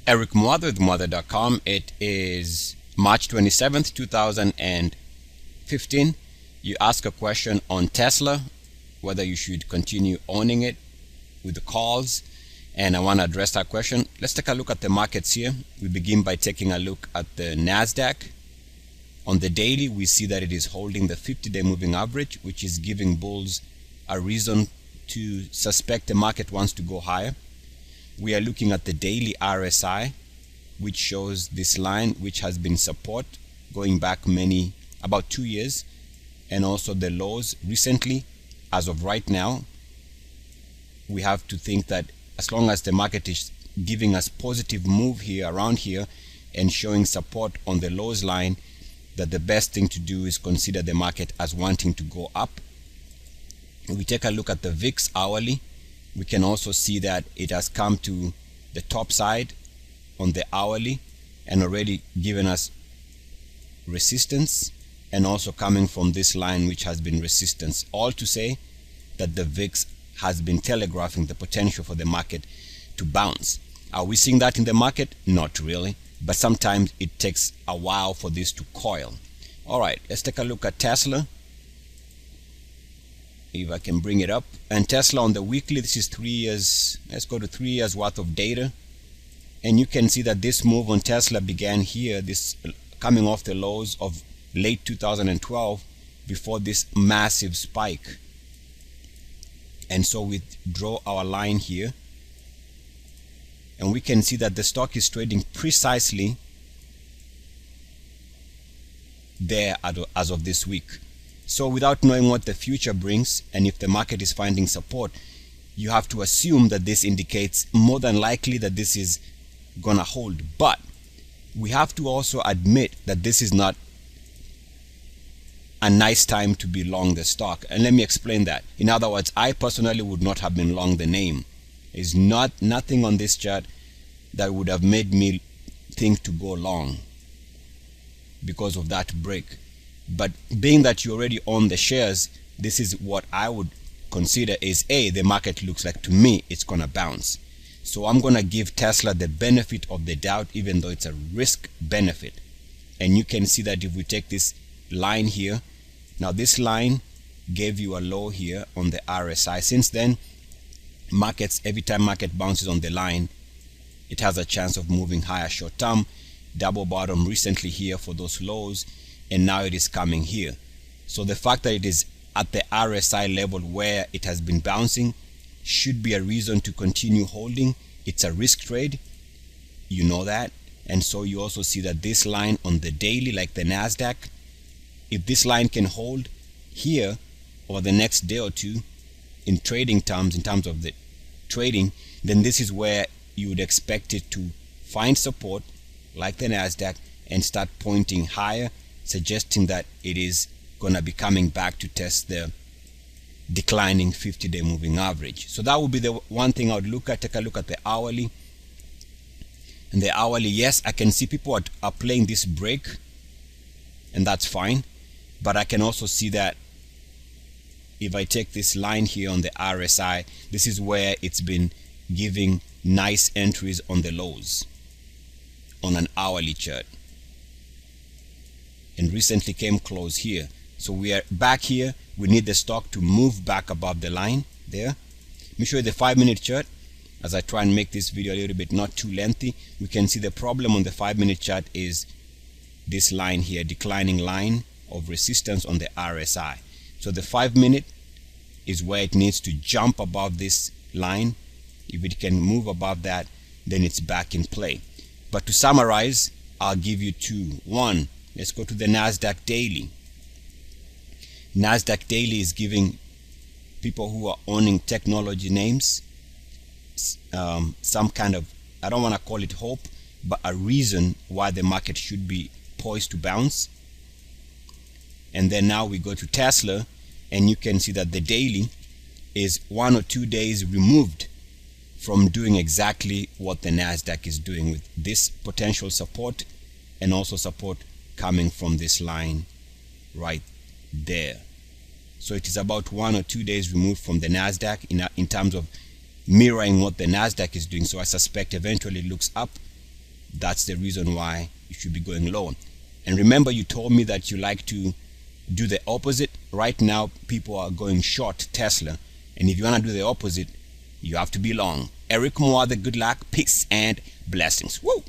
Eric Muather with Muather.com. It is March 27th, 2015. You ask a question on Tesla, whether you should continue owning it with the calls, and I want to address that question. Let's take a look at the markets here. We begin by taking a look at the Nasdaq. On the daily, we see that it is holding the 50-day moving average, which is giving bulls a reason to suspect the market wants to go higher. We are looking at the daily RSI, which shows this line, which has been support going back about 2 years, and also the lows recently. As of right now, we have to think that as long as the market is giving us positive move here around here and showing support on the lows line, that the best thing to do is consider the market as wanting to go up. If we take a look at the VIX hourly, we can also see that it has come to the top side on the hourly and already given us resistance, and also coming from this line which has been resistance, all to say that the VIX has been telegraphing the potential for the market to bounce. Are we seeing that in the market? Not really, but sometimes it takes a while for this to coil. All right, let's take a look at Tesla. If I can bring it up. And Tesla on the weekly, this is 3 years. Let's go to 3 years worth of data. And you can see that this move on Tesla began here, this coming off the lows of late 2012 before this massive spike. And so we draw our line here, and we can see that the stock is trading precisely there as of this week. So without knowing what the future brings, and if the market is finding support, you have to assume that this indicates more than likely that this is gonna hold. But we have to also admit that this is not a nice time to be long the stock, and let me explain that. In other words, I personally would not have been long the name. There's nothing on this chart that would have made me think to go long because of that break. But being that you already own the shares, this is what I would consider is the market looks like to me it's gonna bounce. So I'm gonna give Tesla the benefit of the doubt, even though it's a risk benefit. And you can see that if we take this line here, now this line gave you a low here on the RSI. Since then, markets, every time market bounces on the line, it has a chance of moving higher short term. Double bottom recently here for those lows, and now it is coming here. So the fact that it is at the RSI level where it has been bouncing should be a reason to continue holding. It's a risk trade, you know that. And so you also see that this line on the daily, like the Nasdaq, if this line can hold here over the next day or two in trading terms, in terms of the trading, then this is where you would expect it to find support like the Nasdaq and start pointing higher, suggesting that it is going to be coming back to test the declining 50-day moving average. So that would be the one thing I would look at. Take a look at the hourly. And the hourly, yes, I can see people are playing this break, and that's fine. But I can also see that if I take this line here on the RSI, this is where it's been giving nice entries on the lows on an hourly chart, and recently came close here. So we are back here. We need the stock to move back above the line there. Let me show you the 5-minute chart as I try and make this video a little bit not too lengthy. We can see the problem on the 5-minute chart is this line here, declining line of resistance on the RSI. So the 5-minute is where it needs to jump above this line. If it can move above that, then it's back in play. But to summarize, I'll give you two. One, let's go to the Nasdaq daily. Nasdaq daily is giving people who are owning technology names some kind of, I don't want to call it hope, but a reason why the market should be poised to bounce. And then now we go to Tesla, and you can see that the daily is 1 or 2 days removed from doing exactly what the Nasdaq is doing, with this potential support and also support coming from this line right there. So it is about 1 or 2 days removed from the Nasdaq in terms of mirroring what the Nasdaq is doing. So I suspect eventually it looks up that's the reason why you should be going low. And remember, you told me that you like to do the opposite. Right now people are going short Tesla, and if you want to do the opposite, you have to be long. Eric Moore, good luck, peace and blessings. Woo!